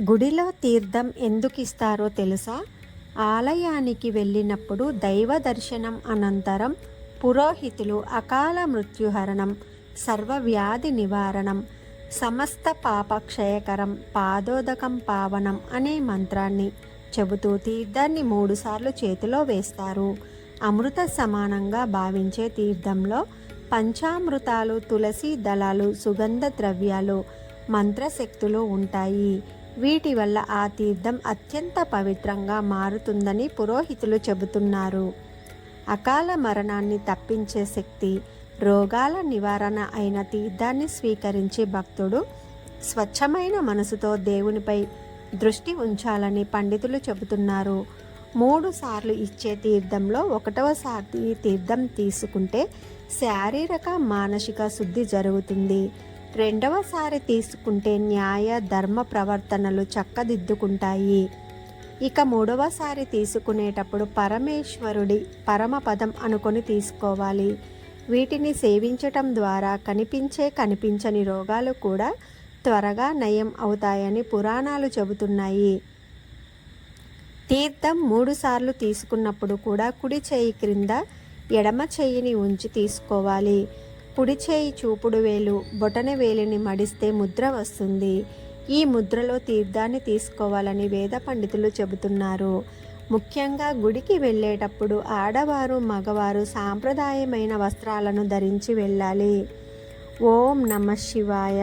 గుడిలో తీర్థం ఎందుకు ఇస్తారో తెలుసా? ఆలయానికి వెళ్ళినప్పుడు దైవ దర్శనం అనంతరం పురోహితులు అకాల మృత్యుహరణం, సర్వవ్యాధి నివారణం, సమస్త పాపక్షయకరం, పాదోదకం పావనం అనే మంత్రాన్ని చెబుతూ తీర్థాన్ని 3 సార్లు చేతిలో వేస్తారు. అమృత సమానంగా భావించే తీర్థంలో పంచామృతాలు, తులసి దళాలు, సుగంధ ద్రవ్యాలు, మంత్రశక్తులు ఉంటాయి. వీటి వల్ల ఆ తీర్థం అత్యంత పవిత్రంగా మారుతుందని పురోహితులు చెబుతున్నారు. అకాల మరణాన్ని తప్పించే శక్తి, రోగాల నివారణ అయిన తీర్థాన్ని స్వీకరించి భక్తుడు స్వచ్ఛమైన మనసుతో దేవునిపై దృష్టి ఉంచాలని పండితులు చెబుతున్నారు. 3 సార్లు ఇచ్చే తీర్థంలో 1వసారి తీర్థం తీసుకుంటే శారీరక మానసిక శుద్ధి జరుగుతుంది. 2వసారి తీసుకుంటే న్యాయ ధర్మ ప్రవర్తనలు చక్కదిద్దుకుంటాయి. ఇక 3వసారి తీసుకునేటప్పుడు పరమేశ్వరుడి పరమపదం అనుకొని తీసుకోవాలి. వీటిని సేవించటం ద్వారా కనిపించని రోగాలు కూడా త్వరగా నయం అవుతాయని పురాణాలు చెబుతున్నాయి. తీర్థం 3 సార్లు తీసుకున్నప్పుడు కూడా కుడి చేయి క్రింద ఎడమ చేయిని ఉంచి తీసుకోవాలి. కుడి చేయి చూపుడు వేలు బొటన వేలిని మడిస్తే ముద్ర వస్తుంది. ఈ ముద్రలో తీర్థాన్ని తీసుకోవాలని వేద పండితులు చెబుతున్నారు. ముఖ్యంగా గుడికి వెళ్ళేటప్పుడు ఆడవారు, మగవారు సాంప్రదాయమైన వస్త్రాలను ధరించి వెళ్ళాలి. ఓం నమః శివాయ.